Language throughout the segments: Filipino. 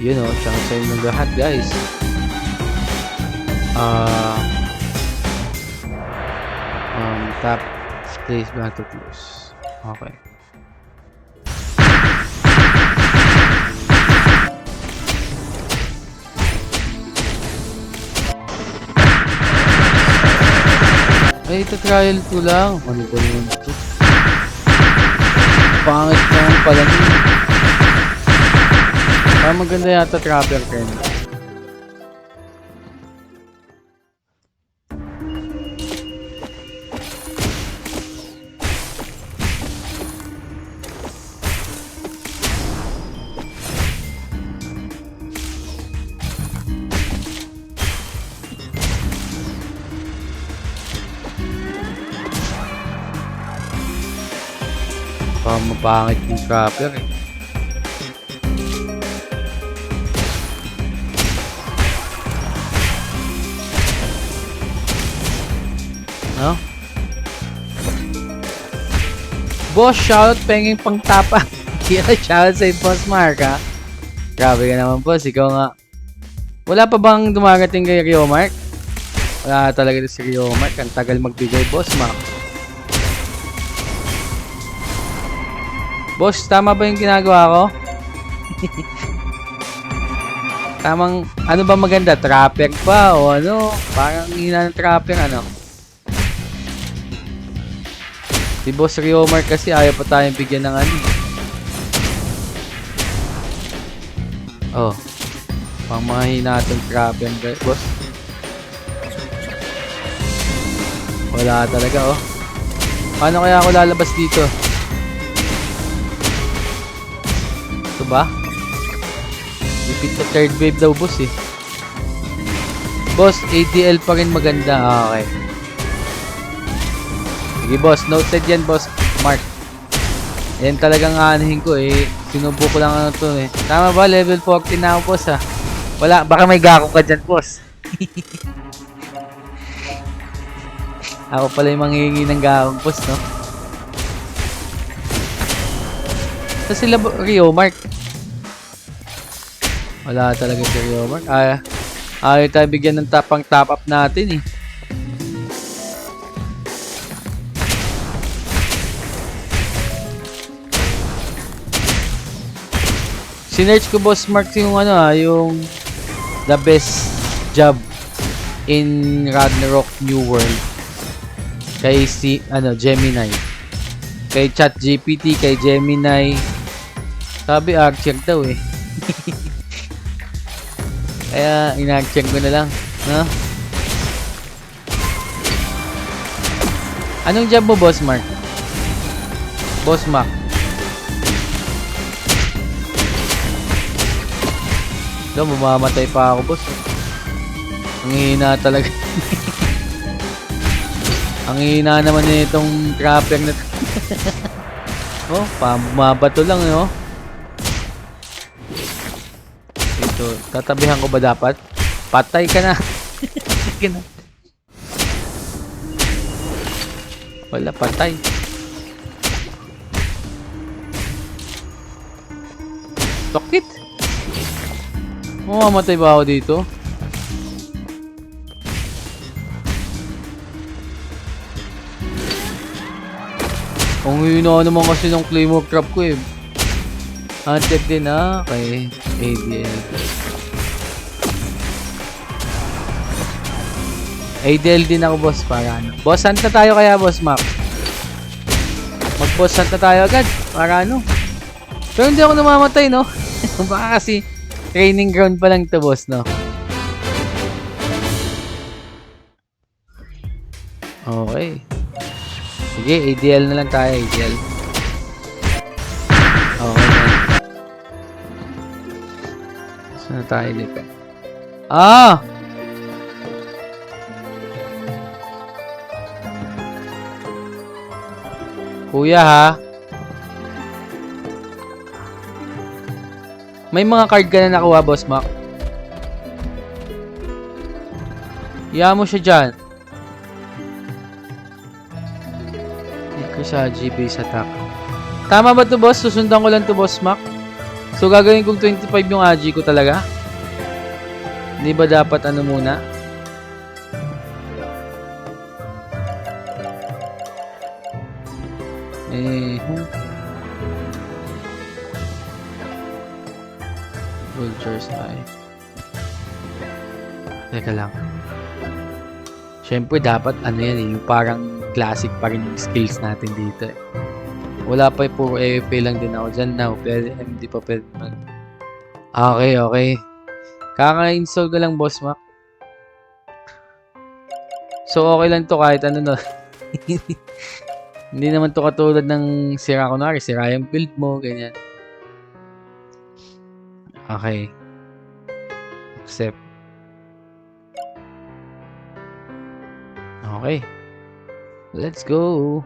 Yun o, tsaka sa inyong lahat guys. Tap place back to close. Okay. Ay, ito trial 2 lang. Ano ba yun ito? Pangit naman pala nyo. Maganda yata trapper kayo. Mapangit yung trapper eh. No? Boss, shoutout penging pang tapa. Shoutout sa Boss Mark ha. Grabe ka naman boss, ikaw nga. Wala pa bang dumagating kay Rio Mark? Wala talaga si Rio Mark. Ang tagal magbigay Boss Mark. Boss, tama ba yung ginagawa ko? Tamang, ano ba maganda? Trapper pa o ano? Parang hina ng trapper, ano? Si Boss Rio Mark kasi ayaw pa tayong bigyan ng ano. Oh. Pang mga hinatong trapper, boss. Wala talaga, oh. Paano kaya ako lalabas dito? Ito ba? Repeat the third wave daw boss eh. Boss, ADL pa rin maganda. Okay. Sige boss, noted yan boss Mark. Yan talagang aanahin ko eh. Sinubo ko lang ano to eh. Tama ba? Level 14 na ako boss ha. Wala, baka may gako ka dyan boss. Ako pala yung manghihingi ng gakong boss no. Sa sila Rio Mark. Wala talaga si Rio Mark. Ayaw tayo bigyan ng top up natin eh. Sinerch ko boss Mark yung ano yung the best job in Ragnarok New World. Kay Gemini. Kay ChatGPT, kay Gemini. Sabi Archer daw eh. Kaya ina-check ko na lang, no? Anong job mo, Boss Mark? Boss Mark. Ito, mamamatay pa ako, boss. Ang hina talaga. Ang hina naman nitong trapper na oh, pamabato lang eh, oh. Ito, tatabihan ko ba dapat? Patay ka na. Wala, patay. Tokit. Mamamatay ba ako dito? Ang hina naman kasi ng Claymore Trap ko eh. Check din kay ADL. ADL din ako boss para ano. Boss hunt na tayo kaya boss Mac. Mag-boss hunt na tayo agad para ano. Pero hindi ako namamatay no. Baka kasi training ground pa lang to boss no. Okay. Sige, ADL na lang tayo, ADL. Okay na. Saan na tayo dito? Kuya ha? May mga card ka na nakuha, Boss Mac? Iyan mo siya dyan. Sa G-base attack. Tama ba to boss? Susundan ko lang to boss Mac. So, gagawin kong 25 yung AG ko talaga? Hindi ba dapat ano muna? Vulture's Eye. Teka lang. Siyempre, dapat ano yan eh, yung parang classic pa rin yung skills natin dito eh. Wala pa eh, puro AFA lang din ako dyan now. Pwede, hindi pa pwede mag... Okay, okay. Kaka-install ko lang, Boss Mac. So, okay lang to kahit ano no. Hindi naman to katulad ng sira kunwari, sira yung build mo, ganyan. Okay. Accept. Okay. Let's go.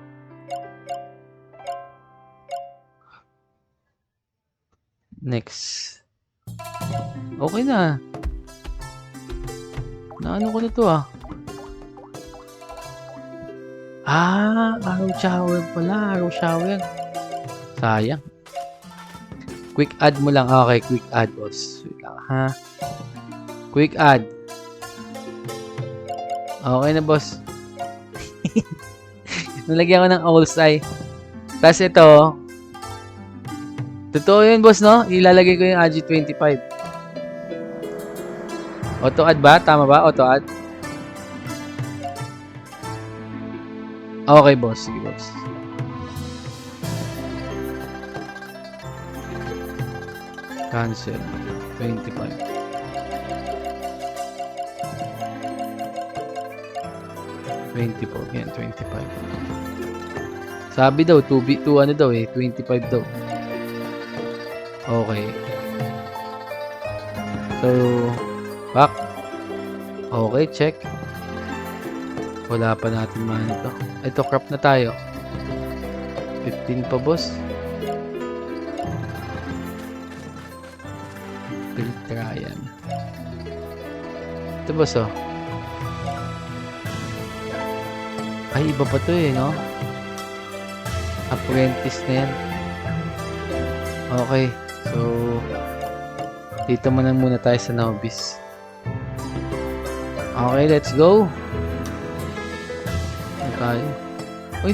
Next. Okay na. Naano ko na to ah. Arrow shower pala. Arrow shower. Sayang. Quick add mo lang. Okay, quick add, boss. Wait lang, ha? Quick add. Okay na, boss. Nalagyan ko ng owl's eye. Tapos ito. Totoo yun, boss, no? Ilalagay ko yung AG25. Auto add ba? Tama ba? Auto add? Okay, boss. Sige, boss. Cancel. 25. Yan, 25. Sabi daw, 2 ano daw eh, 25 daw. Okay. So, back. Okay, check. Wala pa natin man ito. Ito, crop na tayo. 15 pa, boss. Filtra yan. Ito, boss, oh. Ay, iba pa to eh, no? Apprentice na yan. Okay. So, dito muna tayo sa novice. Okay, let's go. Ano tayo? Uy!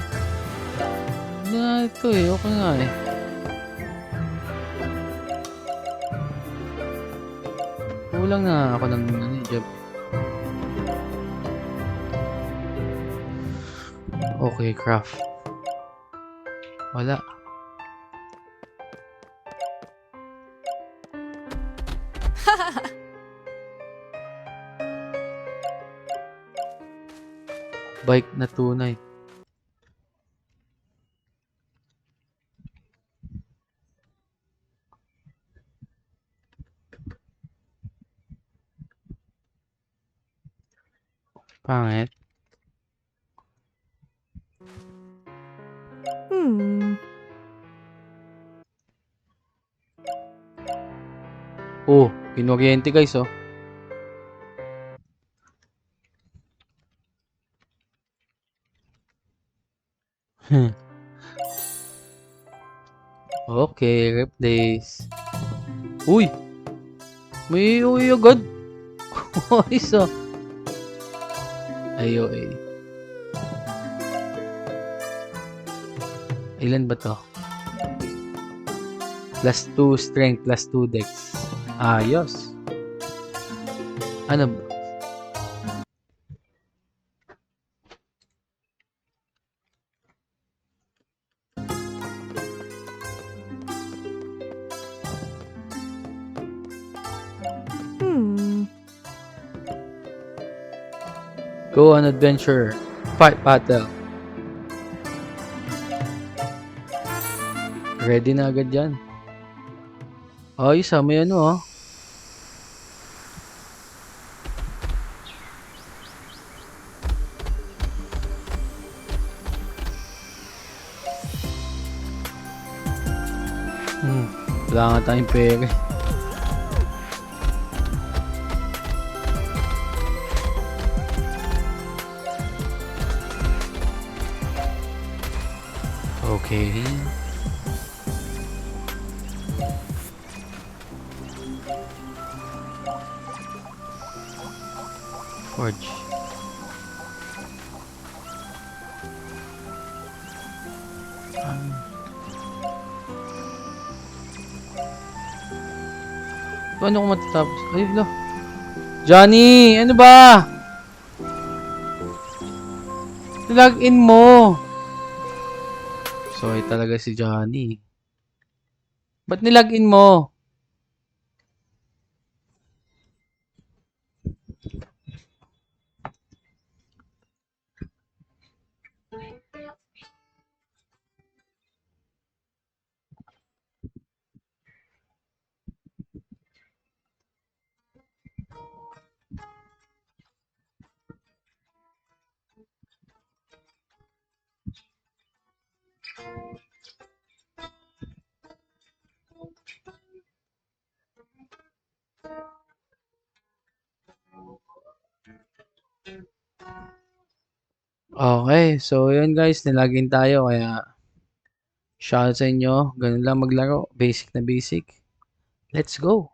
Hindi na ito eh. Okay nga eh. Kulang na ako ng job. Okay, craft. Wala. Bike na tunay. Pangit. Oh, kinuryente guys, oh. Okay, replace. Uy! May uwi agad. Isa. AOA. Ilan ba to? Plus 2 strength, plus 2 dex. Ayos. Ano ba? Go on adventure. Fight battle. Ready na agad yan. Ayos ah, may ano ah. Wala nga tayong pera. Okay. Forge. Paano ko matatapos? Ay, lo. Johnny! Ano ba? Log in mo! Sorry talaga si Johnny. Ba't nilag in mo? Okay, so yun guys, nilagin tayo kaya shoutout sa inyo. Ganun lang maglaro. Basic na basic. Let's go!